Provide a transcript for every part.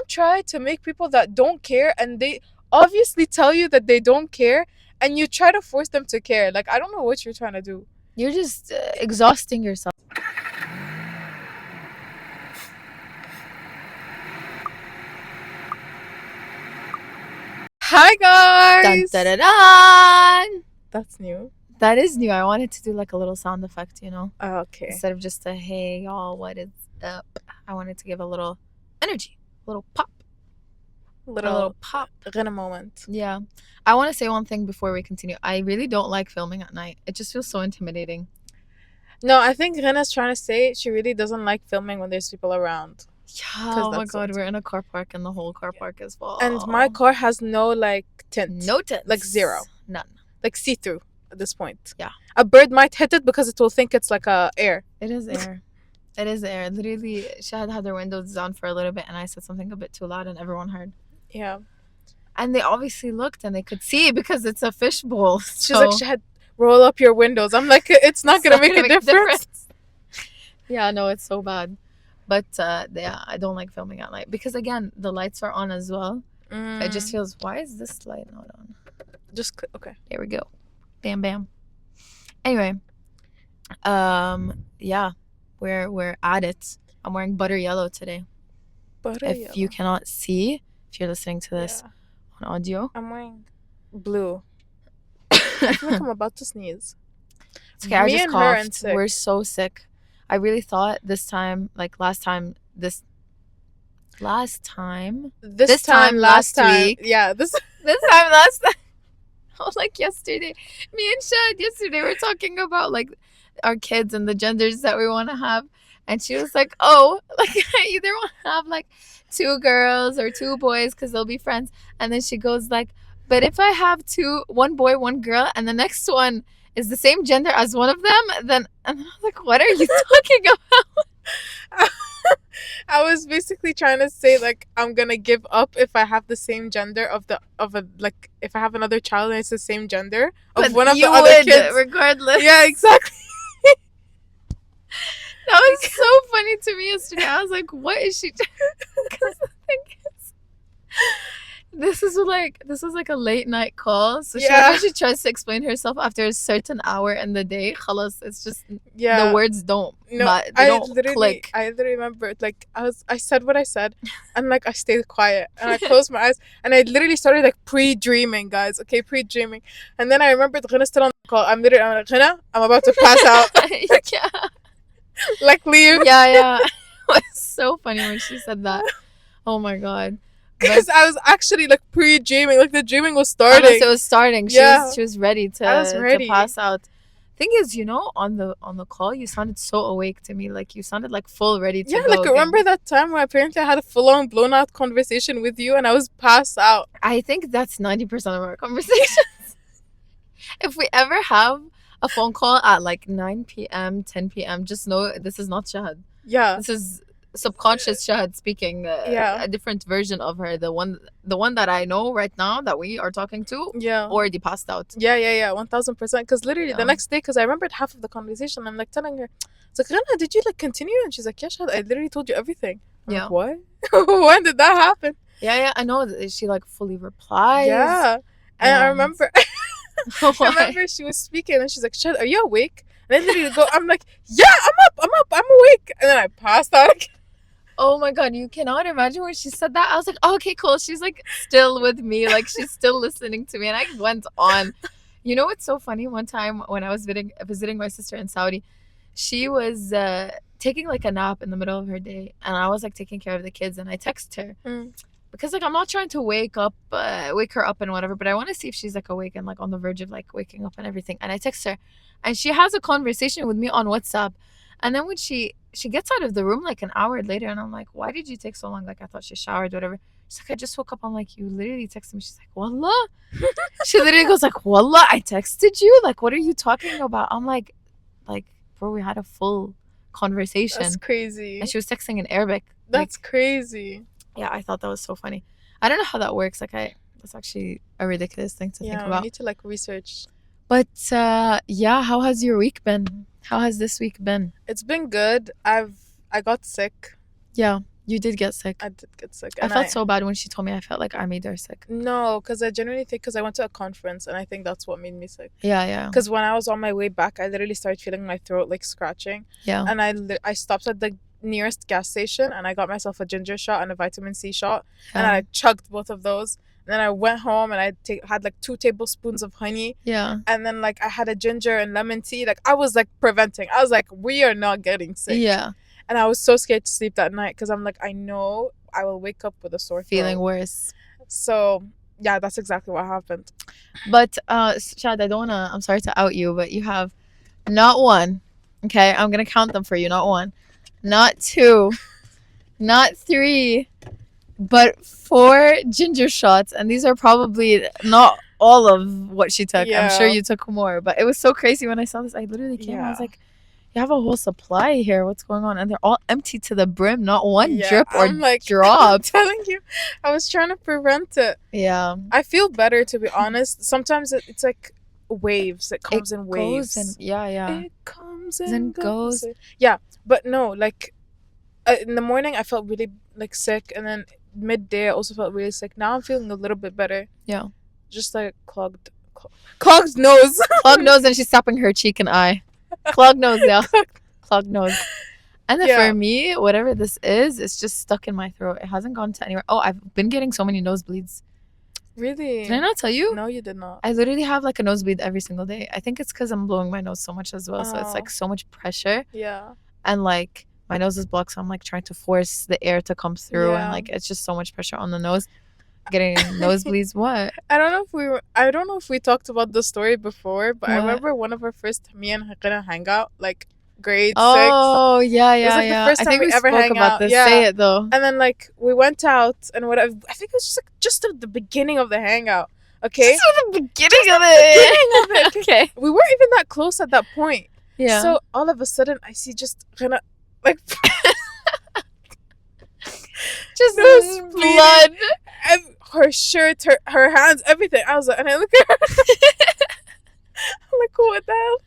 don't try to make people that don't care, and they obviously tell you that they don't care, and you try to force them to care. Like, I don't know what you're trying to do. You're just exhausting yourself. Hi Dun, guys. dun, dun, dun. That's new. That is new. I wanted to do like a little sound effect, you know, Okay. instead of just a hey y'all, what is up? I wanted to give a little energy, a little pop, a little pop. Ghana moment. Yeah. I want to say one thing before we continue. I really don't like filming at night. It just feels so intimidating. No, I think Rena's trying to say she really doesn't like filming when there's people around. Yeah, oh my god, we're in a car park and the whole car park is full. And my car has no like tint. No tint. Like zero. None. Like see-through at this point. Yeah. A bird might hit it because it will think it's like air. It is air. It is air. Literally, she had their windows down for a little bit and I said something a bit too loud and everyone heard. Yeah. And they obviously looked and they could see because it's a fishbowl. She's like, Shahad, roll up your windows. I'm like, it's not going to make a difference. Yeah, no, it's so bad. But yeah, I don't like filming at night because again, the lights are on as well. It just feels, why is this light not on? Just okay. There we go. Bam bam. Anyway, yeah, we're at it. I'm wearing butter yellow today. If you cannot see, if you're listening to this on audio, I'm wearing blue. I feel like I'm about to sneeze. It's okay. I just coughed. We're so sick. I really thought this time last time. Yeah, this time last time. Oh, like yesterday. Me and Shad yesterday were talking about like our kids and the genders that we want to have. And she was like, oh, like I either want to have like 2 girls or 2 boys because they'll be friends. And then she goes like, but if I have 1 boy, 1 girl, and the next one is the same gender as one of them, then and I was like, what are you talking about? I was basically trying to say like I'm gonna give up if I have the same gender like if I have another child and it's the same gender of but one of the other kids, regardless. Yeah, exactly. That was so funny to me yesterday. I was like, what is she doing? Because the thing is, this was like a late night call. So she tries to explain herself after a certain hour in the day. Khalas, it's just the words don't click. I literally remember like I said what I said and like I stayed quiet and I closed my eyes and I literally started like pre-dreaming, guys. Okay, pre-dreaming. And then I remembered Ghana still on the call. I'm like, Ghana, I'm about to pass out. Yeah. Like leave. Yeah. It was so funny when she said that. Oh my god. Because I was actually like pre-dreaming, like the dreaming was starting. It was starting. She was ready to pass out. Thing is, on the call, you sounded so awake to me. Like you sounded like full ready to go. Yeah, like remember that time when apparently I had a full-on blown-out conversation with you and I was passed out. I think that's 90% of our conversations. If we ever have a phone call at like 9 p.m., 10 p.m., just know this is not Shahad. Yeah. This is subconscious Shahad speaking. A different version of her. The one that I know right now that we are talking to already passed out. Yeah, 1000%. Because literally the next day, because I remembered half of the conversation, I'm like telling her, it's like, Rana, did you like continue? And she's like, yeah, Shahad, I literally told you everything. I'm like, what? When did that happen? Yeah, I know. She like fully replies. Yeah. And I remember... I remember she was speaking and she's like, Shahad, are you awake? And I literally go, I'm like, yeah, I'm up, I'm awake. And then I passed out again. Oh my god, you cannot imagine when she said that. I was like, oh, okay, cool. She's like still with me, like she's still listening to me. And I went on. You know what's so funny? One time when I was visiting my sister in Saudi, she was taking like a nap in the middle of her day, and I was like taking care of the kids, and I text her because like I'm not trying to wake her up and whatever, but I want to see if she's like awake and like on the verge of like waking up and everything. And I text her, and she has a conversation with me on WhatsApp. And then when she gets out of the room like an hour later, and I'm like, why did you take so long? Like I thought she showered, whatever. She's like, I just woke up. I'm like, you literally texted me. She's like, Wallah. She literally goes like, Wallah, I texted you. Like, what are you talking about? I'm like, bro, we had a full conversation. That's crazy. And she was texting in Arabic. That's crazy. Yeah, I thought that was so funny. I don't know how that works. That's actually a ridiculous thing to think about. Yeah, we need to like research. But yeah, how has your week been? How has this week been? It's been good. I got sick. Yeah, You did get sick. I did get sick. I felt so bad when she told me. I felt like I made her sick. No, because I genuinely think because I went to a conference and I think that's what made me sick. Yeah. Because when I was on my way back, I literally started feeling my throat like scratching. Yeah. And I stopped at the nearest gas station and I got myself a ginger shot and a vitamin C shot. Yeah. And I chugged both of those. And then I went home and I had like 2 tablespoons of honey. Yeah. And then like I had a ginger and lemon tea. Like I was like preventing. I was like, we are not getting sick. Yeah. And I was so scared to sleep that night because I'm like, I know I will wake up with a sore throat. Feeling worse. So yeah, that's exactly what happened. But Shad, I'm sorry to out you, but you have not one. Okay, I'm gonna count them for you. Not one, not two, not three, but 4 ginger shots, and these are probably not all of what she took. Yeah. I'm sure you took more, but it was so crazy when I saw this. I literally came. I was like, you have a whole supply here. What's going on? And they're all empty to the brim. Not one drip or drop. I'm telling you, I was trying to prevent it. Yeah. I feel better, to be honest. Sometimes it's like waves. It comes in waves. Yeah. It comes and goes. Yeah, but no, like in the morning I felt really like sick, and then midday I also felt really sick. Now I'm feeling a little bit better. Yeah. Just like clogged nose. Clogged nose, and she's tapping her cheek and eye. Clogged nose, yeah. Clogged nose. And then for me, whatever this is, it's just stuck in my throat. It hasn't gone to anywhere. Oh, I've been getting so many nosebleeds. Really? Did I not tell you? No, you did not. I literally have like a nosebleed every single day. I think it's because I'm blowing my nose so much as well. So it's like so much pressure. Yeah. And like my nose is blocked, so I'm like trying to force the air to come through. And like it's just so much pressure on the nose. Getting nosebleeds. What? I don't know if we talked about the story before, but I remember one of our first me and Hakina hangout, like grade 6. Oh yeah. It was like the first time we ever hang about out. This. Yeah. Say it though. And then like we went out and whatever. I think it was just at the beginning of the hangout. Okay. Just at the beginning of it. Okay. We weren't even that close at that point. Yeah. So all of a sudden I see just Hakina like just blood. And her shirt, her hands, everything. I was like, and I look at her. I'm like, what the hell?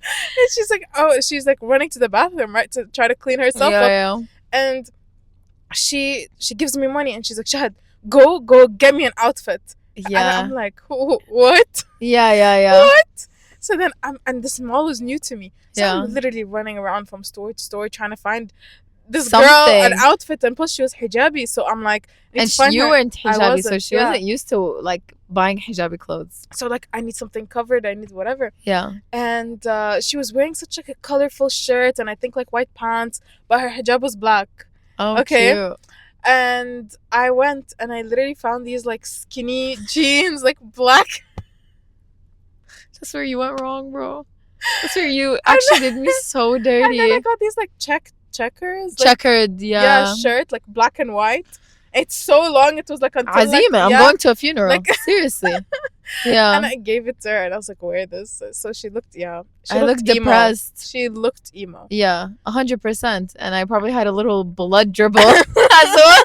And she's like running to the bathroom, right, to try to clean herself up. Yeah. And she gives me money and she's like, Shahad, go get me an outfit. Yeah. And I'm like, what? Yeah. What? So then and this mall was new to me. So Yeah. I'm literally running around from store to store trying to find this Something. girl an outfit, and plus she was hijabi, so I'm like, and you weren't hijabi, so she wasn't used to like buying hijabi clothes. So like I need something covered, I need whatever. Yeah. And she was wearing such like a colorful shirt and I think like white pants, but her hijab was black. Oh, okay. Cute. And I went and I literally found these like skinny jeans, like black. That's where you went wrong, bro. That's where you actually did me so dirty. And then I got these like checkers, checkered, yeah, shirt, like black and white. It's so long. It was like until Azima, I'm going to a funeral. Like, seriously. Yeah. And I gave it to her and I was like, wear this. So she looked, I looked depressed. She looked emo. Yeah, 100%. And I probably had a little blood dribble as well.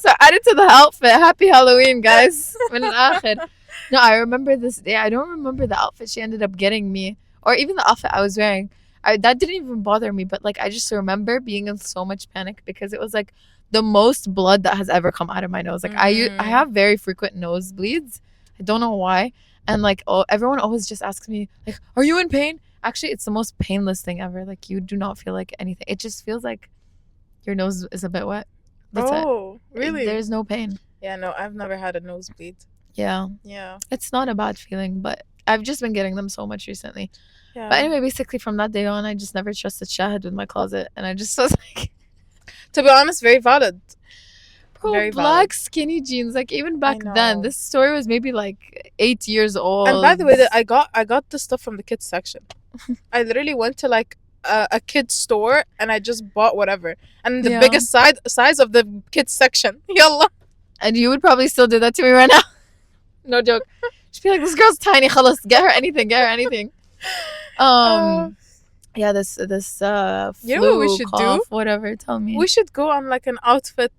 So add it to the outfit. Happy Halloween, guys. No, I remember this day. I don't remember the outfit she ended up getting me, or even the outfit I was wearing. That didn't even bother me, but like I just remember being in so much panic because it was like the most blood that has ever come out of my nose. Like I have very frequent nosebleeds. I don't know why. And like everyone always just asks me like, are you in pain? Actually, it's the most painless thing ever. Like you do not feel like anything. It just feels like your nose is a bit wet. That's it. Really? There's no pain. Yeah, no, I've never had a nosebleed. Yeah. It's not a bad feeling, but I've just been getting them so much recently. Yeah. But anyway, basically from that day on, I just never trusted Shahid with my closet, and I just was like, to be honest, very valid. Bro, very black valid. Skinny jeans, like even back then, this story was maybe like 8 years old. And by the way, I got the stuff from the kids section. I literally went to like a kids store and I just bought whatever, and the biggest size of the kids section. Yallah. And you would probably still do that to me right now. No joke. She'd be like, this girl's tiny. Khalas, get her anything. Yeah, this flu, you know what we should cough, do? Whatever. Tell me. We should go on like an outfit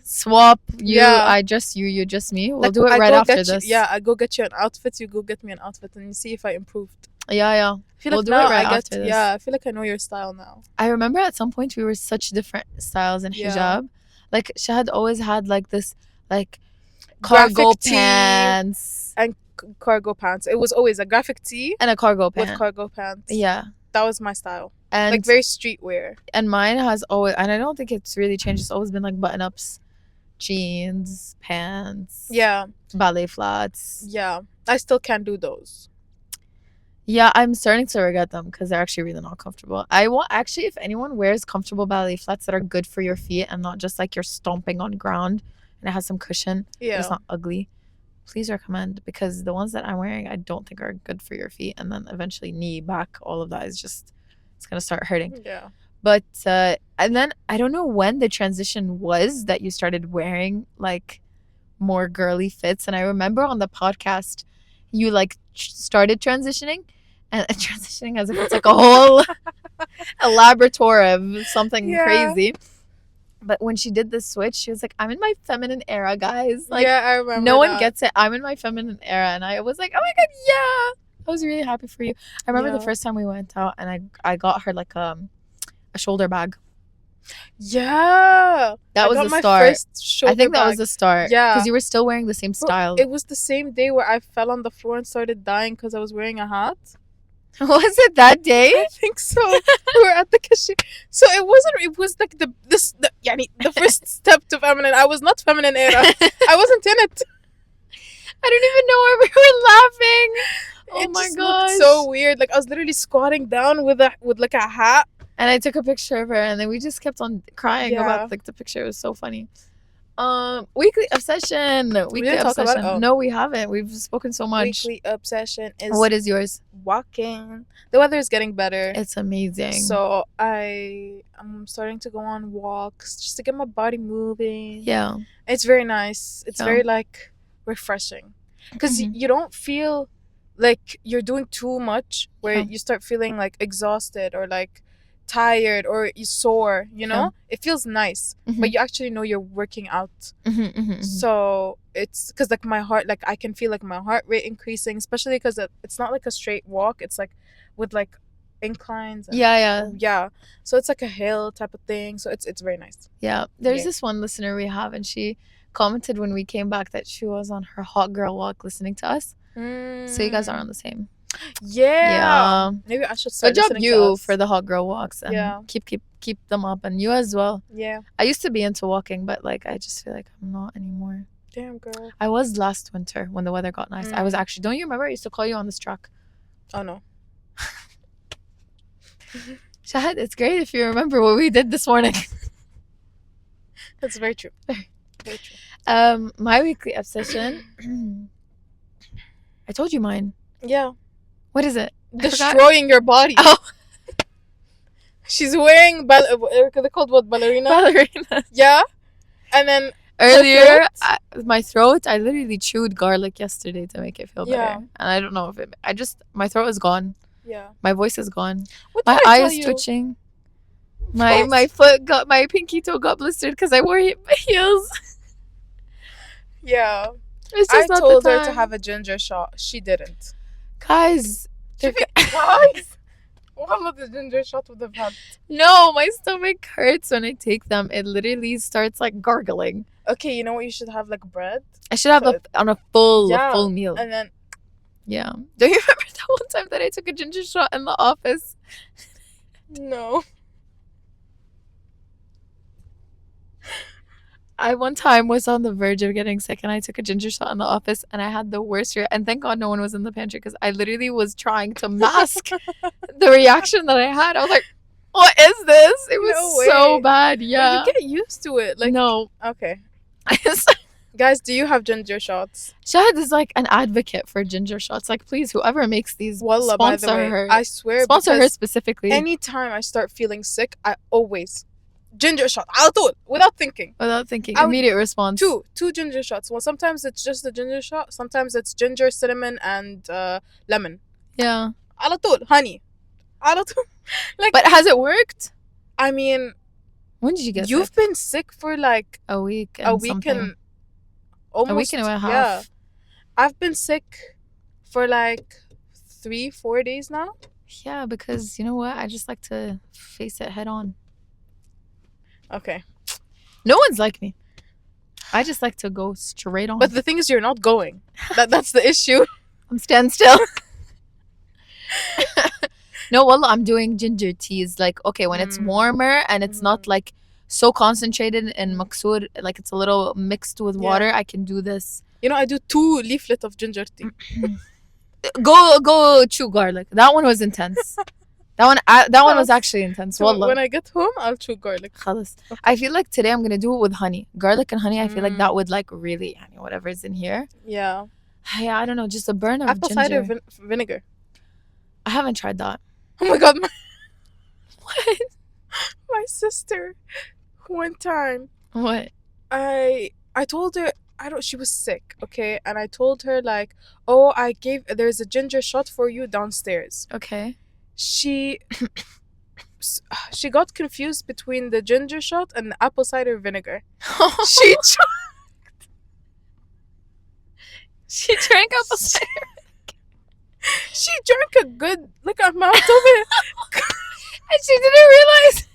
swap. I dress you, you dress me. We'll do it right after this. I go get you an outfit. You go get me an outfit, and you see if I improved. Yeah. We'll do it right after this. Yeah, I feel like I know your style now. I remember at some point we were such different styles in hijab. Like Shahad always had like this like cargo Graphic tee pants and cargo pants. It was always a graphic tee and a cargo with pant. cargo pants. Yeah. That was my style. And like very streetwear. And mine has always, and I don't think it's really changed. It's always been like button ups, jeans, pants. Yeah. Ballet flats. Yeah. I still can't do those. Yeah, I'm starting to regret them because they're actually really not comfortable. I want actually, if anyone wears comfortable ballet flats that are good for your feet and not just like you're stomping on ground and it has some cushion, yeah, it's not ugly, please recommend, because the ones that I'm wearing I don't think are good for your feet, and then eventually knee, back, all of that is just, it's gonna start hurting. Yeah. But and then I don't know when the transition was that you started wearing like more girly fits, and I remember on the podcast you like started transitioning and transitioning as if it's like a whole a laboratory of something crazy. But when she did the switch, she was like, I'm in my feminine era, guys. Like, yeah, I remember no one gets it. I'm in my feminine era. And I was like, oh my God, yeah. I was really happy for you. I remember the first time we went out and I got her like a shoulder bag. Yeah. That was the start. I think that was the start. Yeah. Because you were still wearing the same style. It was the same day where I fell on the floor and started dying because I was wearing a hat. Was it that day? I think so. We were at the cashier. So it was like the first step to feminine. I was not feminine era. I wasn't in it. I don't even know why we were laughing. Oh my gosh. Looked so weird. Like I was literally squatting down with like a hat. And I took a picture of her and then we just kept on crying about like the picture. It was so funny. Weekly obsession. Weekly obsession. No, we haven't. We've spoken so much. Weekly obsession is. What is yours? Walking. The weather is getting better. It's amazing. So I'm starting to go on walks just to get my body moving. Yeah. It's very nice. It's very like refreshing because you don't feel like you're doing too much where you start feeling like exhausted or like tired or you sore, you know. It feels nice, but you actually know you're working out. So it's because like my heart, like I can feel like my heart rate increasing, especially because it's not like a straight walk, it's like with like inclines and, yeah, so it's like a hill type of thing, so it's very nice. There's this one listener we have, and she commented when we came back that she was on her hot girl walk listening to us. So you guys are on the same. Yeah. Maybe I should start. Good job you for the hot girl walks, and keep them up, and you as well. Yeah. I used to be into walking, but like I just feel like I'm not anymore. Damn girl. I was last winter when the weather got nice. I was actually, don't you remember I used to call you on this track? Oh no. Shahad, it's great if you remember what we did this morning. That's very true. Very true. My weekly obsession. I told you mine. Yeah. What is it? Destroying your body. Oh. She's wearing they're called what? Ballerinas. Yeah. And then earlier, my throat, I literally chewed garlic yesterday to make it feel better. And I don't know if my throat is gone. Yeah. My voice is gone. My eye is twitching. My foot my pinky toe got blistered because I wore heels. Yeah. It's just I told her to have a ginger shot. She didn't. Guys. What the ginger shot would have had? No, my stomach hurts when I take them. It literally starts like gargling. Okay, you know what? You should have like bread. I should have on a full meal. And then. Yeah. Do you remember that one time that I took a ginger shot in the office? No. I one time was on the verge of getting sick and I took a ginger shot in the office and I had the worst year. And thank God no one was in the pantry because I literally was trying to mask the reaction that I had. I was like, what is this? It was so bad. Yeah. But you get used to it. Like, no. Okay. Guys, do you have ginger shots? Shahad is like an advocate for ginger shots. Like, please, whoever makes these, Wallah, sponsor by the way, her. I swear. Sponsor her specifically. Anytime I start feeling sick, I always ginger shot. I'll do it without thinking. Immediate response. Two ginger shots. Well, sometimes it's just a ginger shot. Sometimes it's ginger, cinnamon, and lemon. Yeah. على طول, honey. على طول. Like. But has it worked? I mean. When did you get sick? You've been sick for like a week. And almost a week and a half. Yeah. I've been sick for like 3-4 days now. Yeah, because you know what? I just like to face it head on. Okay. No one's like me. I just like to go straight on. But the thing is, you're not going. That's the issue. I'm standing still. No, well, I'm doing ginger teas. Like, okay, when it's warmer and it's not like so concentrated in maksur, like it's a little mixed with water, I can do this. You know, I do 2 leaflet of ginger tea. Go chew garlic. That one was intense. That one was actually intense. So when I get home, I'll chew garlic. خلص. I feel like today I'm gonna do it with honey, garlic and honey. I feel like that would like really, whatever is in here. Yeah. I don't know, just a burn of apple ginger. cider vinegar. I haven't tried that. Oh my god. What? My sister, one time. What? I told her, she was sick, okay? And I told her like, oh, there's a ginger shot for you downstairs. Okay. She got confused between the ginger shot and the apple cider vinegar. She drank apple cider. She drank a good amount of it. And she didn't realize.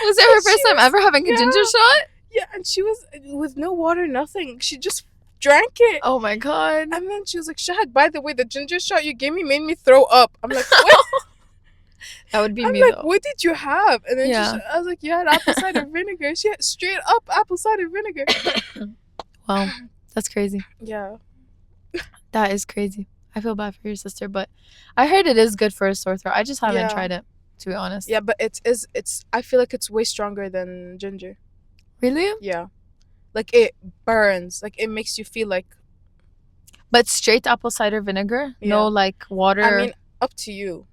Was it her first time ever having a ginger shot? Yeah, and she was with no water, nothing. She just drank it. Oh my god. And then she was like, Shahad, by the way, the ginger shot you gave me made me throw up. I'm like, what? That would be I'm me like, though. what did you have? And then I was like, you had apple cider vinegar. She had straight up apple cider vinegar. Wow, that's crazy. Yeah. That is crazy. I feel bad for your sister, but I heard it is good for a sore throat. I just haven't tried it, to be honest. Yeah, but it's I feel like it's way stronger than ginger. Really? Yeah. Like it burns. Like it makes you feel like. But straight apple cider vinegar? Yeah. No like water? I mean, up to you.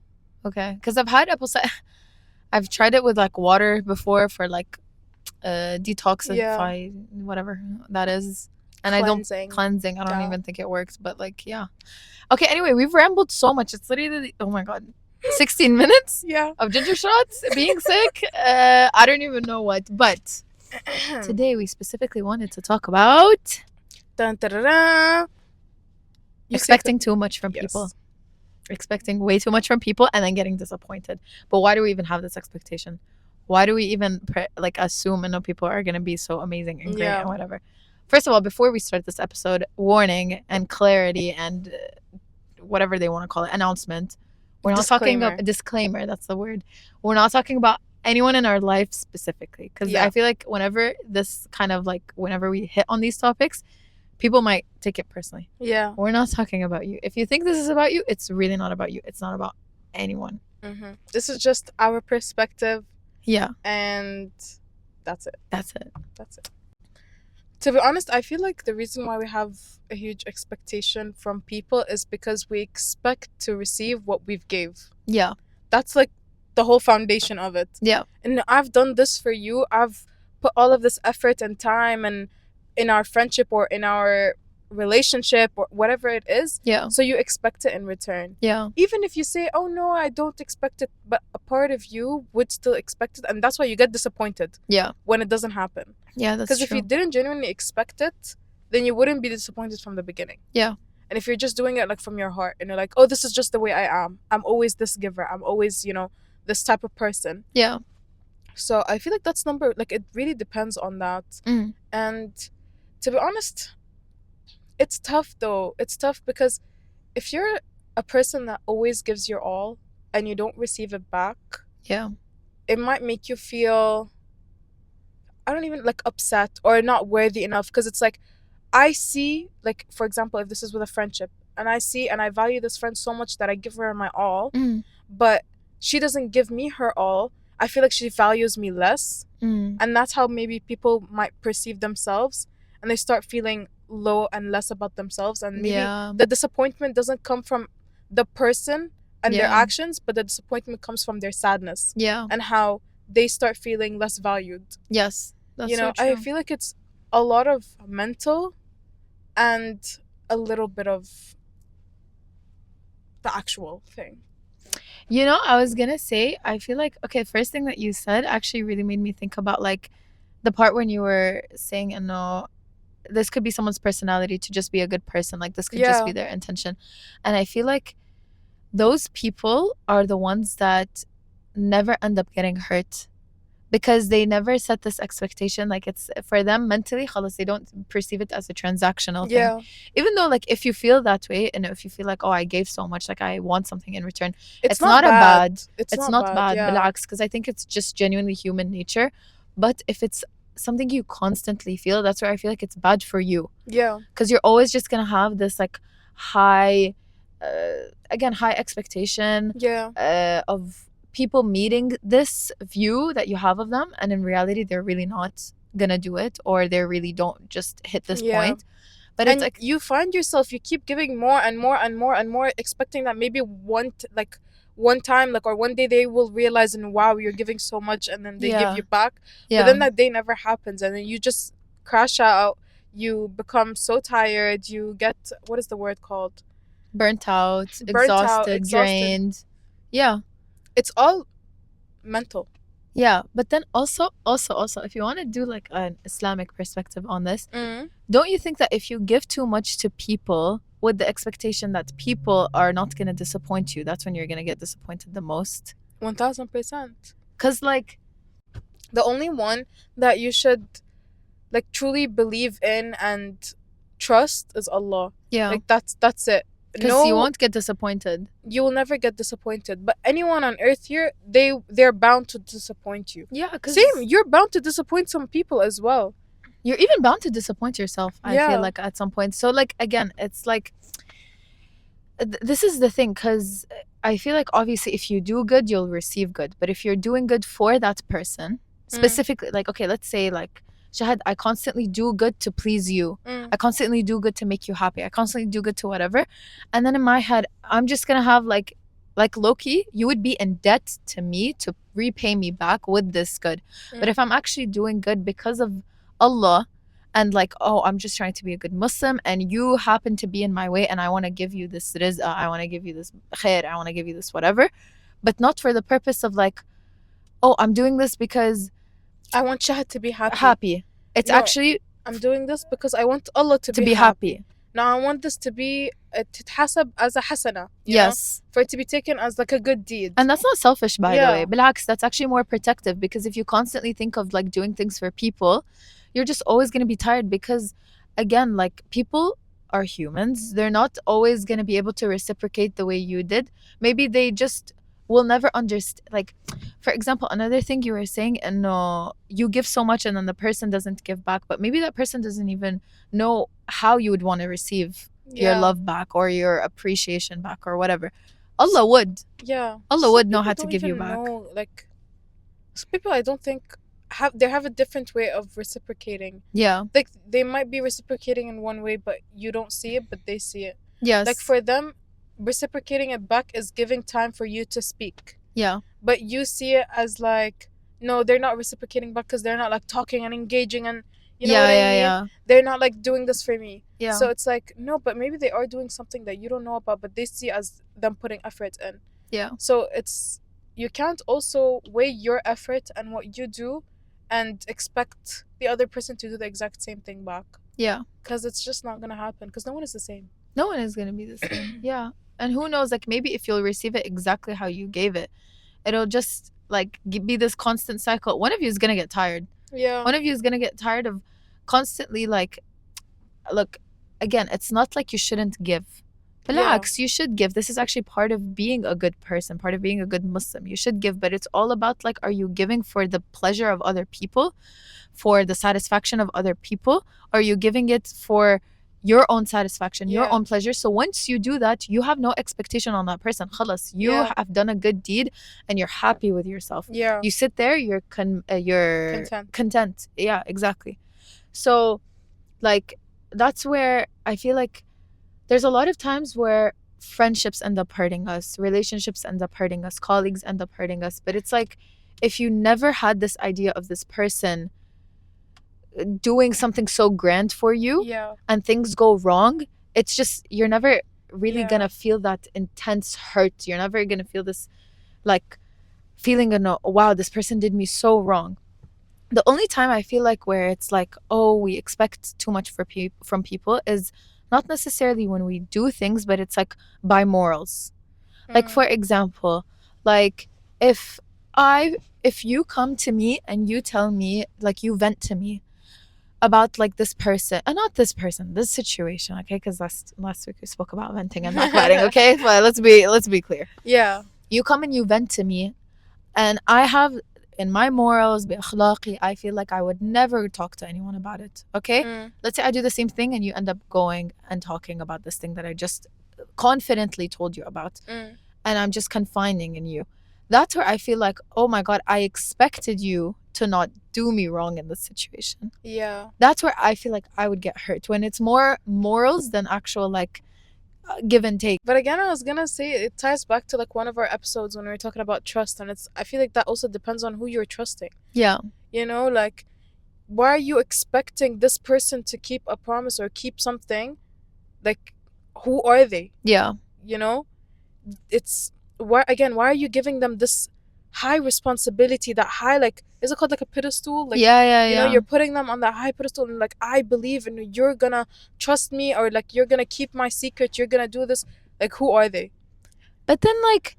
Okay. Because I've had apple cider. I've tried it with like water before for like detoxify, whatever that is. And cleansing. I don't even think it works, but like, yeah. Okay, anyway, we've rambled so much. It's literally, oh my god, 16 minutes of ginger shots, being sick. I don't even know what. But today we specifically wanted to talk about expecting too much from people. Expecting way too much from people and then getting disappointed. But why do we even have this expectation? Why do we even assume and know people are going to be so amazing and great and whatever? First of all, before we start this episode, warning and clarity and whatever they want to call it, announcement. We're not talking about disclaimer. That's the word. We're not talking about anyone in our life specifically. Because I feel like whenever we hit on these topics, people might take it personally. Yeah. We're not talking about you. If you think this is about you, it's really not about you. It's not about anyone. Mm-hmm. This is just our perspective. Yeah. And that's it. That's it. To be honest, I feel like the reason why we have a huge expectation from people is because we expect to receive what we've gave. Yeah. That's like the whole foundation of it. Yeah. And I've done this for you. I've put all of this effort and time and in our friendship or in our relationship or whatever it is. Yeah. So you expect it in return. Yeah. Even if you say, oh no, I don't expect it, but a part of you would still expect it, and that's why you get disappointed. Yeah. When it doesn't happen. Yeah, that's true. Because if you didn't genuinely expect it, then you wouldn't be disappointed from the beginning. Yeah. And if you're just doing it like from your heart and you're like, oh, this is just the way I am. I'm always this giver. I'm always, this type of person. Yeah. So I feel like that's it really depends on that. Mm. And to be honest, it's tough though. It's tough because if you're a person that always gives your all and you don't receive it back, it might make you feel, I don't even upset or not worthy enough. Because it's like, I see, for example, if this is with a friendship, and I see and I value this friend so much that I give her my all, but she doesn't give me her all, I feel like she values me less. And that's how maybe people might perceive themselves, and they start feeling low and less about themselves, and maybe the disappointment doesn't come from the person and their actions, but the disappointment comes from their sadness and how they start feeling less valued. Yes, that's so true. I feel like it's a lot of mental and a little bit of the actual thing. I was gonna say, I feel like, okay, first thing that you said actually really made me think about the part when you were saying, this could be someone's personality to just be a good person. This could just be their intention. And I feel like those people are the ones that never end up getting hurt because they never set this expectation. Like, it's for them mentally, khalas, they don't perceive it as a transactional thing. Yeah. Even though, like, if you feel that way and if you feel like, oh, I gave so much, like I want something in return, It's not not a bad, bad. It's it's not not bad. bad, Yeah. بالعكس, because I think it's just genuinely human nature. But if it's something you constantly feel, that's where I feel like it's bad for you, Yeah. because you're always just gonna have this like high, again, high expectation Yeah. of people meeting this view that you have of them, and in reality they're really not gonna do it, or they really don't just hit this Yeah. point. But it's And like, you find yourself, you keep giving more and more and more and more, expecting that maybe one time, like, or one day they will realize, and wow, you're giving so much, and then they give yeah, you back. But yeah, then that day never happens, and then you just crash out. You become so tired. You get, what is the word called? burnt out, Burnt out, exhausted, drained. Yeah, It's all mental. yeah. But then also, if you want to do like an Islamic perspective on this, Mm. don't you think that if you give too much to people with the expectation that people are not going to disappoint you, that's when you're going to get disappointed the most? 1000%. Because, like, The only one that you should, like, truly believe in and trust is Allah. yeah, Like, that's it. because you won't get disappointed. You will never get disappointed. But anyone on earth here, they're bound to disappoint you. Yeah, because Same, you're bound to disappoint some people as well. you're even bound to disappoint yourself, I Yeah. feel like, at some point. So, like, again, it's like, this is the thing, because I feel like obviously if you do good, you'll receive good. But if you're doing good for that person, specifically, like, okay, let's say, like, Shahad, I constantly do good to please you. I constantly do good to make you happy. I constantly do good to whatever. And then in my head, I'm just going to have like low-key, you would be in debt to me to repay me back with this good. But if I'm actually doing good because of Allah, and like, oh, I'm just trying to be a good Muslim, and you happen to be in my way, and I want to give you this rizq, I want to give you this khair, I want to give you this whatever, but not for the purpose of like, oh, I'm doing this because I want Shahad to be happy. It's No, actually I'm doing this because I want Allah to be happy. Now I want this to be تتحسب as a hasana. Yes. For it to be taken as like a good deed. And that's not selfish, by the Yeah. way. Bilaks, that's actually more protective, because if you constantly think of like doing things for people, you're just always going to be tired, because again, like, people are humans. They're not always going to be able to reciprocate the way you did. Maybe they just will never understand. Like, for example, another thing you were saying, and you give so much and then the person doesn't give back, but maybe that person doesn't even know how you would want to receive your love back or your appreciation back or whatever. Allah would. Yeah. Allah Some would know people how to don't give you even back. know, like, some people I don't think have a different way of reciprocating. Yeah. Like, they might be reciprocating in one way, but you don't see it, but they see it. Yes. Like, for them, reciprocating it back is giving time for you to speak. Yeah. But you see it as like, no, they're not reciprocating back because they're not like talking and engaging, and you know what I mean? Yeah. They're not like doing this for me. Yeah. So it's like, no, but maybe they are doing something that you don't know about, but they see as them putting effort in. Yeah. So it's, you can't also weigh your effort and what you do and expect the other person to do the exact same thing back. Yeah. Because it's just not going to happen, because no one is the same. No one is going to be the same. Yeah. And who knows, like, maybe if you'll receive it exactly how you gave it, it'll just like be this constant cycle. One of you is going to get tired. Yeah. One of you is going to get tired of constantly, like, look, again, it's not like you shouldn't give. Relax, you should give. This is actually part of being a good person, part of being a good Muslim. You should give, but it's all about, like, are you giving for the pleasure of other people, for the satisfaction of other people? Are you giving it for your own satisfaction, your own pleasure? So once you do that, you have no expectation on that person. Khalas, you have done a good deed and you're happy with yourself. Yeah. You sit there, you're content. Yeah, exactly. So, like, that's where I feel like there's a lot of times where friendships end up hurting us, relationships end up hurting us, colleagues end up hurting us. But it's like, if you never had this idea of this person doing something so grand for you, and things go wrong, it's just, you're never really gonna feel that intense hurt. You're never gonna feel this, like, feeling of, wow, this person did me so wrong. The only time I feel like where it's like, oh, we expect too much from people is not necessarily when we do things, but it's like by morals. Like, for example, like, if if you come to me and you tell me, like, you vent to me about like this person, and not this person, this situation, okay? Because last week we spoke about venting and backbiting, okay? But let's be clear. Yeah. You come and you vent to me, and I have in my morals, بأخلاقي, I feel like I would never talk to anyone about it, okay? Let's say I do the same thing and you end up going and talking about this thing that I just confidently told you about, and I'm just confining in you. That's where I feel like, oh my God, I expected you to not do me wrong in this situation. Yeah. That's where I feel like I would get hurt, when it's more morals than actual like give and take. But again, I was gonna say it ties back to like one of our episodes when we were talking about trust, and I feel like that also depends on who you're trusting. Yeah. You know, like, why are you expecting this person to keep a promise or keep something? Like, who are they? Yeah. You know, it's why are you giving them this high responsibility, that high, like, is it called like a pedestal? Like, yeah. you know, you're putting them on that high pedestal, and like, I believe in you're gonna trust me, or like, you're gonna keep my secret, you're gonna do this. Like, who are they? But then, like,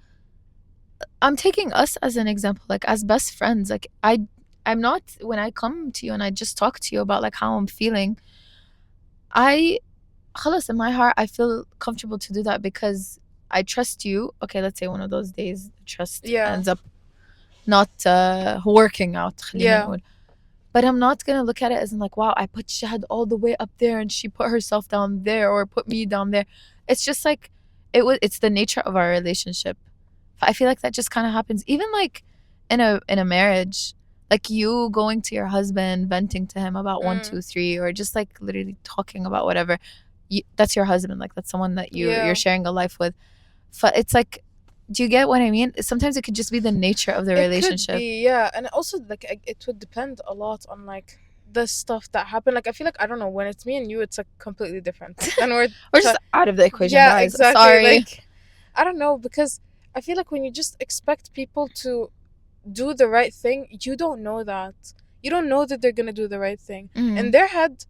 I'm taking us as an example, like, as best friends. Like, I'm not, when I come to you and I just talk to you about like how I'm feeling, خلاص, in my heart I feel comfortable to do that because I trust you. Okay, let's say one of those days trust ends up not working out. But I'm not gonna look at it as in like, wow, I put Shahad all the way up there and she put herself down there, or put me down there. It's just like, it's the nature of our relationship. I feel like that just kind of happens, even like in a marriage, like you going to your husband, venting to him about 1, 2, 3, or just like literally talking about whatever. That's your husband, like that's someone that you're sharing a life with. It's like, do you get what I mean? Sometimes it could just be the nature of the relationship. Could be, yeah. And also, like, it would depend a lot on like the stuff that happened. Like, I feel like, I don't know, when it's me and you, it's like completely different, and we're just out of the equation, guys. Exactly. Sorry. Like, I don't know, because I feel like when you just expect people to do the right thing, you don't know that they're gonna do the right thing. In their head,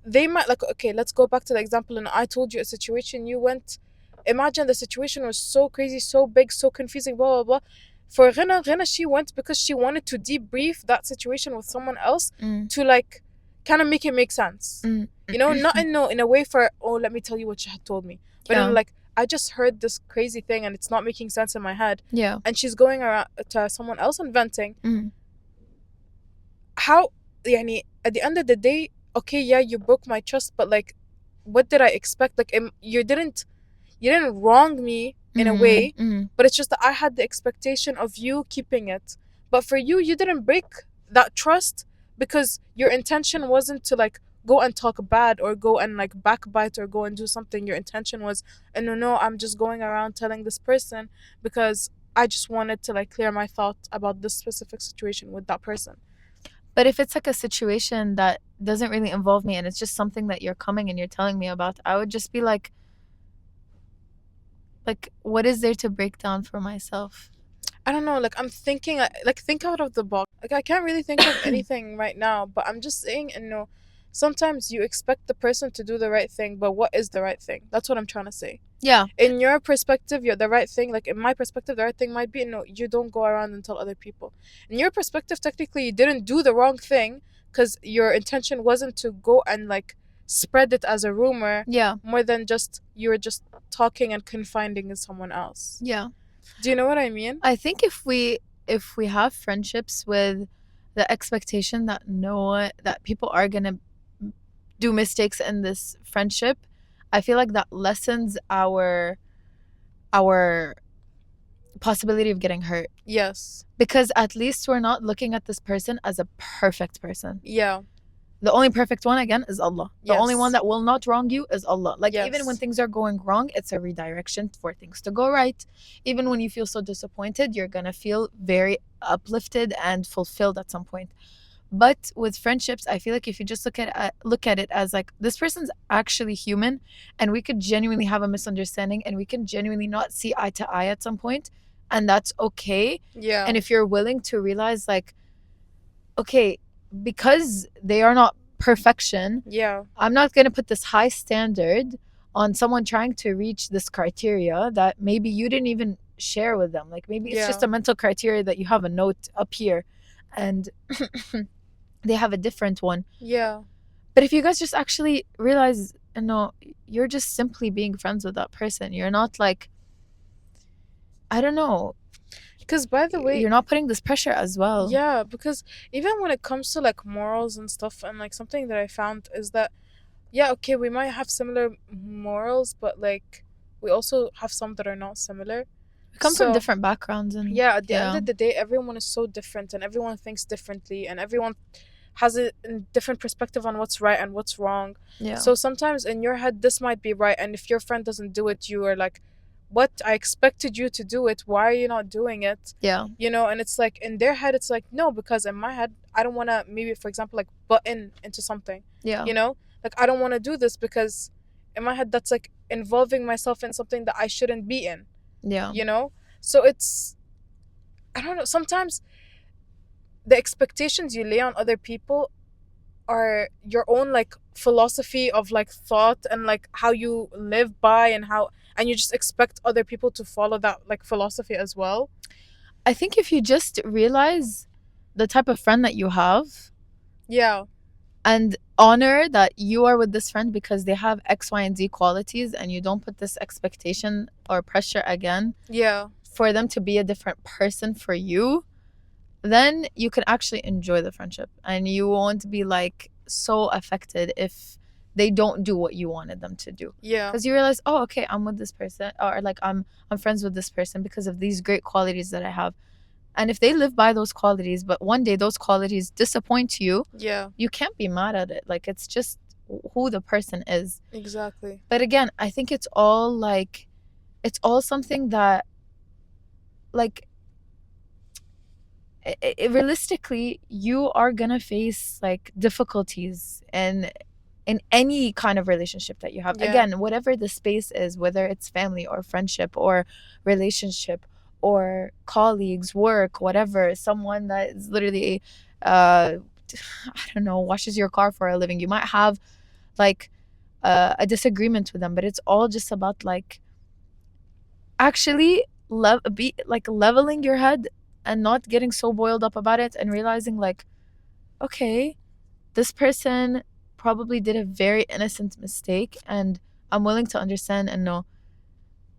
they might, like, okay, let's go back to the example, and I told you a situation, you went, imagine the situation was so crazy, so big, so confusing, blah blah blah. For Ghana, she went because she wanted to debrief that situation with someone else to like kind of make it make sense. You know, not in a way for, oh, let me tell you what she had told me, but in like, I just heard this crazy thing and it's not making sense in my head. Yeah. And she's going around to someone else and venting. How, yani, at the end of the day, okay, yeah, you broke my trust, but like, what did I expect? Like, you didn't wrong me in a way, but it's just that I had the expectation of you keeping it. But for you, you didn't break that trust because your intention wasn't to like go and talk bad or go and like backbite or go and do something. Your intention was, no, I'm just going around telling this person because I just wanted to like clear my thought about this specific situation with that person. But if it's like a situation that doesn't really involve me and it's just something that you're coming and you're telling me about, I would just be like, what is there to break down for myself? I don't know, like, I'm thinking, like, think out of the box. Like, I can't really think of anything right now, but I'm just saying, sometimes you expect the person to do the right thing, but what is the right thing? That's what I'm trying to say. Yeah. In your perspective, you're the right thing. Like, in my perspective, the right thing might be, you don't go around and tell other people. In your perspective, technically, you didn't do the wrong thing because your intention wasn't to go and, like, spread it as a rumor. Yeah. More than just, you were just talking and confiding in someone else. Yeah. Do you know what I mean? I think if we have friendships with the expectation that that people are gonna do mistakes in this friendship, I feel like that lessens our possibility of getting hurt. Yes. Because at least we're not looking at this person as a perfect person. Yeah. The only perfect one, again, is Allah. The Yes. only one that will not wrong you is Allah. Like, Yes. even when things are going wrong, it's a redirection for things to go right. Even when you feel so disappointed, you're going to feel very uplifted and fulfilled at some point. But with friendships, I feel like if you just look at it as like, this person's actually human and we could genuinely have a misunderstanding and we can genuinely not see eye to eye at some point, and that's okay. Yeah. And if you're willing to realize, like, okay, because they are not perfection, yeah, I'm not going to put this high standard on someone trying to reach this criteria that maybe you didn't even share with them. Like maybe it's Yeah. just a mental criteria that you have a note up here and they have a different one. Yeah. But if you guys just actually realize, you know, you're just simply being friends with that person. You're not like, I don't know. Because by the way, you're not putting this pressure as well. yeah, because even when it comes to like morals and stuff, and like something that I found is that, yeah, okay, we might have similar morals, but like we also have some that are not similar. We come from So different backgrounds, and yeah, at the end of the day, everyone is so different and everyone thinks differently and everyone has a different perspective on what's right and what's wrong. yeah. So sometimes in your head, this might be right. And if your friend doesn't do it, you are like, what? I expected you to do it. Why are you not doing it? Yeah. You know, and it's like in their head, it's like, no, because in my head, I don't want to, maybe, for example, like butt into something. Yeah. You know, like I don't want to do this because in my head, that's like involving myself in something that I shouldn't be in. Yeah. You know? So it's, I don't know, sometimes the expectations you lay on other people are your own like philosophy of like thought and like how you live by and how, and you just expect other people to follow that like philosophy as well. I think if you just realize the type of friend that you have, yeah, and honor that you are with this friend because they have X, Y, and Z qualities, and you don't put this expectation or pressure again yeah, for them to be a different person for you, then you can actually enjoy the friendship and you won't be like so affected if they don't do what you wanted them to do. yeah, Because you realize, oh, okay, I'm with this person, or like I'm friends with this person because of these great qualities that I have. And if they live by those qualities, but one day those qualities disappoint you, yeah, you can't be mad at it. Like it's just who the person is. exactly. But again, I think it's all like, it's all something that, like, realistically, you are gonna face like difficulties in any kind of relationship that you have. Yeah. Again, whatever the space is, whether it's family or friendship or relationship or colleagues, work, whatever, someone that is literally I don't know, washes your car for a living. You might have like a disagreement with them, but it's all just about like actually be like leveling your head and not getting so boiled up about it and realizing like, okay, this person probably did a very innocent mistake and I'm willing to understand and know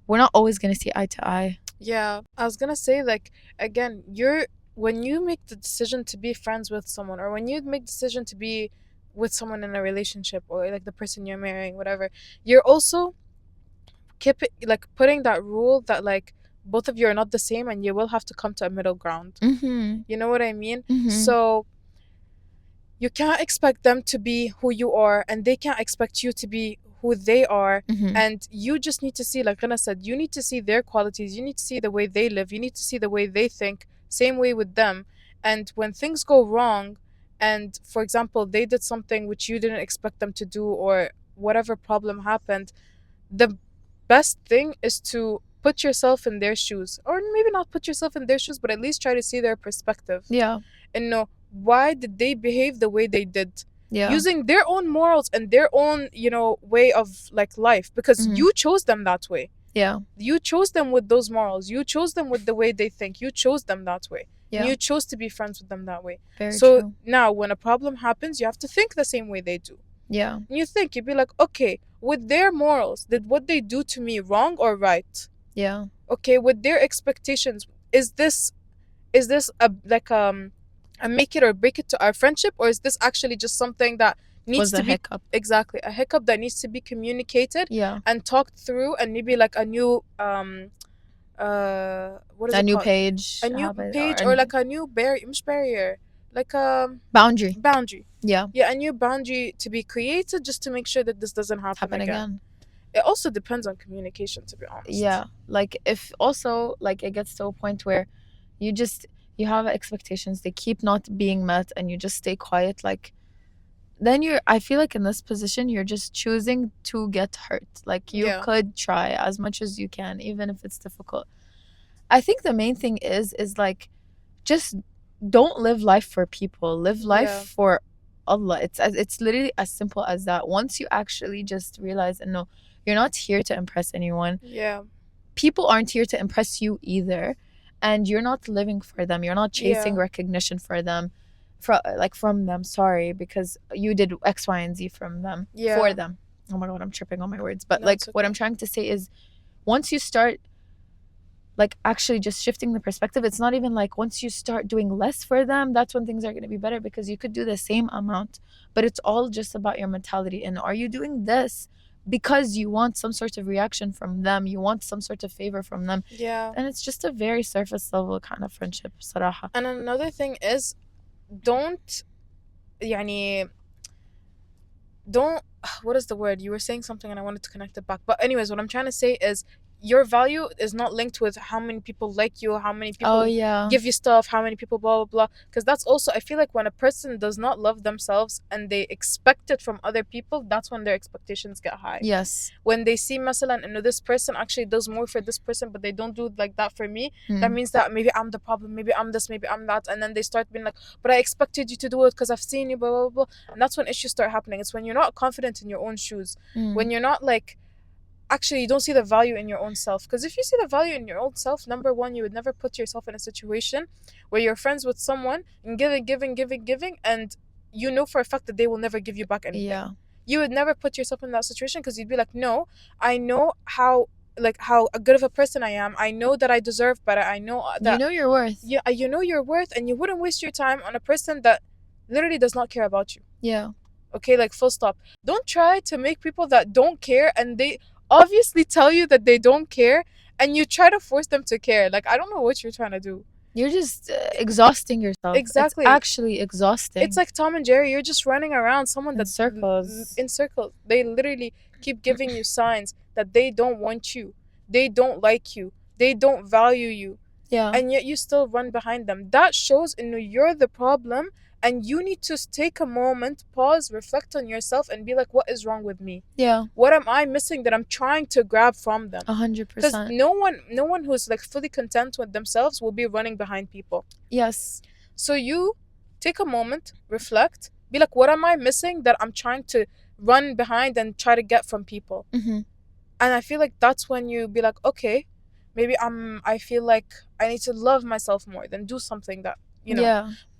we're not always going to see eye to eye. Yeah, I was gonna say, like, again, when you make the decision to be friends with someone, or when you make the decision to be with someone in a relationship, or like the person you're marrying, whatever, you're also keep it, like putting that rule that like both of you are not the same, and you will have to come to a middle ground. Mm-hmm. You know what I mean? Mm-hmm. So you can't expect them to be who you are, and they can't expect you to be who they are. Mm-hmm. And you just need to see, like Rina said, you need to see their qualities, you need to see the way they live, you need to see the way they think, same way with them. And when things go wrong, and for example they did something which you didn't expect them to do, or whatever problem happened, the best thing is to put yourself in their shoes, or maybe not put yourself in their shoes, but at least try to see their perspective. Yeah. And know why did they behave the way they did, Yeah. using their own morals and their own, way of like life, because Mhm. you chose them that way. Yeah. You chose them with those morals, you chose them with the way they think, you chose them that way. Yeah. And you chose to be friends with them that way. Very So true. now when a problem happens, you have to think the same way they do. Yeah. And you think, you'd be like, okay, with their morals, did what they do to me wrong or right? Yeah. Okay, with their expectations, is this a like a make it or break it to our friendship, or is this actually just something that needs Was to a be hiccup. exactly a hiccup that needs to be communicated Yeah. and talked through, and maybe like a new what is A it new called, page. a new have it, page, or or like a new barrier, like a boundary. boundary. Yeah. Yeah, a new boundary to be created, just to make sure that this doesn't happen again. It also depends on communication, to be honest. Yeah. Like if also like it gets to a point where you have expectations, they keep not being met, and you just stay quiet, like then I feel like in this position you're just choosing to get hurt. Like you Yeah. could try as much as you can, even if it's difficult. I think the main thing is like just don't live life for people. Live life Yeah. for Allah. It's literally as simple as that. Once you actually just realize and know you're not here to impress anyone. Yeah. people aren't here to impress you either, and you're not living for them, you're not chasing recognition for them, from them, sorry, because you did X, Y, and Z from them, for them. Oh my god, I'm tripping on my words. But No, like, it's okay. what I'm trying to say is, once you start like actually just shifting the perspective, it's not even like once you start doing less for them, that's when things are going to be better, because you could do the same amount, but it's all just about your mentality. And are you doing this because you want some sort of reaction from them, you want some sort of favor from them? And it's just a very surface level kind of friendship, صراحة. And another thing is, don't يعني don't what is the word? You were saying something and I wanted to connect it back. But anyways, what I'm trying to say is, your value is not linked with how many people like you, how many people give you stuff, how many people blah blah blah. Because that's also, I feel like when a person does not love themselves and they expect it from other people, that's when their expectations get high. Yes. When they see مثلا انه this person actually does more for this person but they don't do like that for me, that means that maybe I'm the problem, maybe I'm this, maybe I'm that. And then they start being like, but I expected you to do it because I've seen you, blah blah blah. And that's when issues start happening. It's when you're not confident in your own shoes, when you're not like, actually you don't see the value in your own self. Because if you see the value in your own self, number one, you would never put yourself in a situation where you're friends with someone and giving, and you know for a fact that they will never give you back anything. You would never put yourself in that situation, because you'd be like, no, I know how good of a person I am. I know that I deserve better. I know that you know your worth. Yeah, you know your worth, and you wouldn't waste your time on a person that literally does not care about you. Okay, like full stop. Don't try to make people that don't care, and they obviously tell you that they don't care, and you try to force them to care. Like, I don't know what you're trying to do. You're just exhausting yourself. Exactly. It's actually exhausting. It's like Tom and Jerry. You're just running around someone in circles. In circles. They literally keep giving you signs that they don't want you, they don't like you, they don't value you. And yet you still run behind them. That shows you're the problem. And you need to take a moment, pause, reflect on yourself, and be like, what is wrong with me? What am I missing that I'm trying to grab from them? 100%. Because no one who's like fully content with themselves will be running behind people. Yes. So you take a moment, reflect, be like, what am I missing that I'm trying to run behind and try to get from people? And I feel like that's when you be like, okay, maybe I feel like I need to love myself more, than do something that,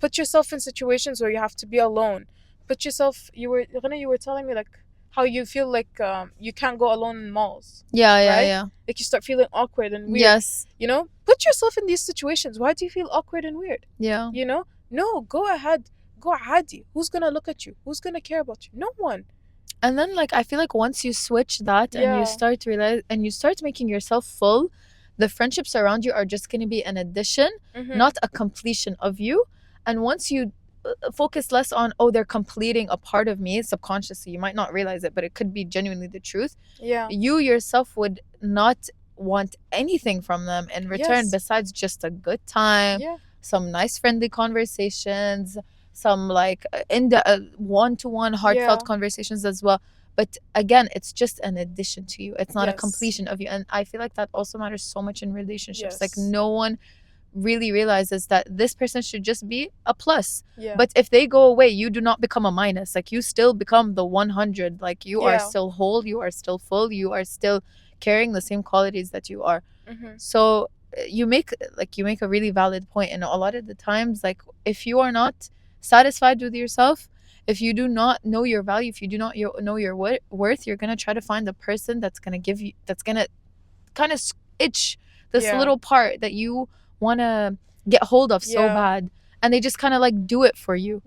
put yourself in situations where you have to be alone. Put yourself, you were telling me like how you feel like you can't go alone in malls. Yeah. Like you start feeling awkward and weird. Yes. Put yourself in these situations. Why do you feel awkward and weird? Yeah. No, go ahead. Go عادي. Who's gonna look at you? Who's gonna care about you? No one. And then like I feel like once you switch that and you start to realize and you start making yourself full, the friendships around you are just going to be an addition, not a completion of you. And once you focus less on, oh, they're completing a part of me subconsciously, you might not realize it, but it could be genuinely the truth. You yourself would not want anything from them in return besides just a good time, some nice friendly conversations, some like one-to-one heartfelt conversations as well. But again, it's just an addition to you. It's not a completion of you. And I feel like that also matters so much in relationships. Like no one really realizes that this person should just be a plus. But if they go away, you do not become a minus. Like you still become the 100. Like you are still whole, you are still full, you are still carrying the same qualities that you are. So you make a really valid point. And a lot of the times, like if you are not satisfied with yourself, if you do not know your value, if you do not know your worth, you're going to try to find the person that's going to give you, that's going to kind of itch this little part that you want to get hold of so bad. And they just kind of like do it for you.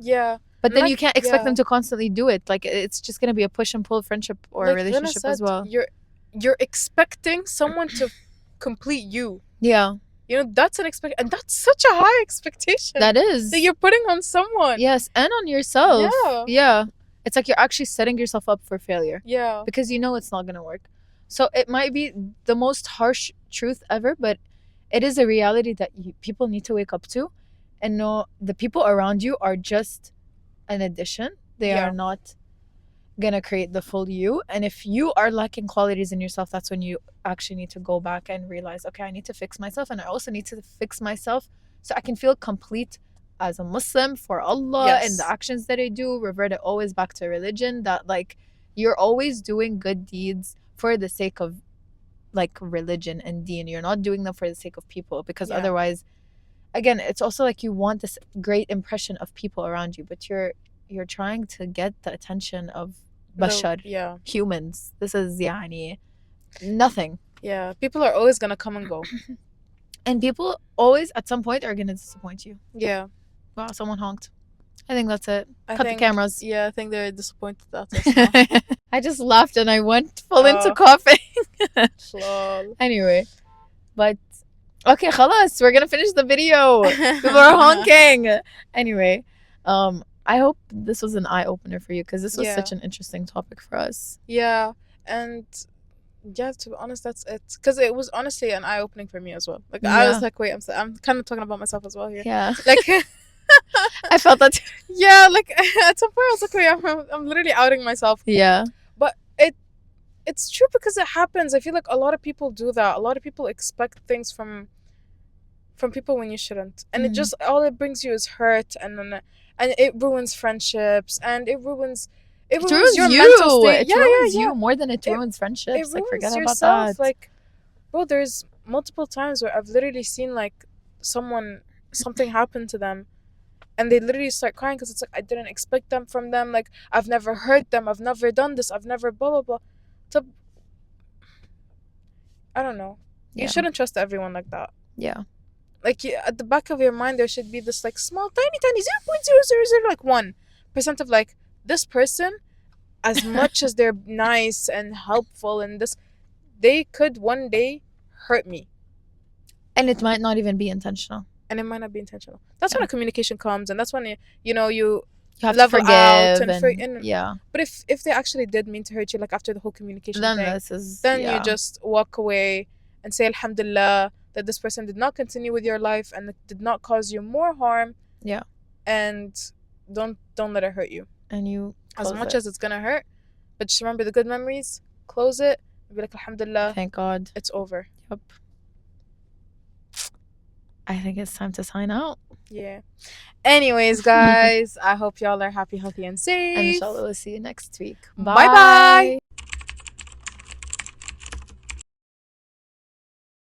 But then you can't expect them to constantly do it. Like it's just going to be a push and pull friendship or like relationship as well. You're expecting someone to complete you. That's an and that's such a high expectation. That is. That you're putting on someone. Yes, and on yourself. Yeah. It's like you're actually setting yourself up for failure. Because it's not going to work. So it might be the most harsh truth ever, but it is a reality that people need to wake up to and know the people around you are just an addition. They are not going to create the full you. And if you are lacking qualities in yourself, that's when you actually need to go back and realize, okay, I need to fix myself, and I also need to fix myself so I can feel complete as a Muslim for Allah and the actions that I do. Revert it always back to religion, that like you're always doing good deeds for the sake of like religion and deen. You're not doing them for the sake of people, because Yeah. otherwise, again, it's also like you want this great impression of people around you, but you're trying to get the attention of bashar, Yeah. humans. This is yani nothing. Yeah. People are always gonna come and go. And people always at some point are gonna disappoint you. Yeah. Wow, someone honked. I think that's it. I Cut think, the cameras. Yeah, I think they're disappointed at us now. I just laughed and I went full into Oh. coughing. Lol. Anyway, but okay, khalas, we're gonna finish the video. People are honking. Anyway, I hope this was an eye opener for you, because this was Yeah. such an interesting topic for us. Yeah, and yeah, to be honest, that's it. Because it was honestly an eye opening for me as well. Like I was Yeah. like, wait, I'm kind of talking about myself as well here. Yeah, Like, I felt that too. yeah, like at some point I was like, wait, I'm literally outing myself. Yeah, But it's true, because it happens. I feel like a lot of people do that. A lot of people expect things from people when you shouldn't, and it Mhm. just, all it brings you is hurt, and it ruins friendships, and it ruins it ruins your you. mental state. It Yeah, ruins yeah, you more than it It- ruins friendships. it Like, ruins forget about yourself. that. Like, bro, there's multiple times where I've literally seen like something happen to them, and they literally start crying because it's like, I didn't expect them from them. Like, I've never hurt them. I've never done this. I've never blah blah blah. So, I don't know. Yeah. You shouldn't trust everyone like that. Yeah. Like, at the back of your mind, there should be this like small, tiny 0.0001% like 1% of like, this person, as much as they're nice and helpful and this, they could one day hurt me, And it might not even be intentional. and it might not be intentional. That's Yeah. when a communication comes, and that's when you You have level to out forgive. and Yeah. But if they actually did mean to hurt you, like after the whole communication Then thing, this is. then yeah. you just walk away and say Alhamdulillah that this person did not continue with your life and it did not cause you more harm. Yeah. And don't let it hurt you And you. as much it. as it's gonna hurt. But just remember the good memories. Close it. And be like, Alhamdulillah, Thank God. it's over. Yep. I think it's time to sign out. Yeah. Anyways, guys, I hope y'all are happy, healthy, and safe. And inshallah, we'll see you next week. Bye bye.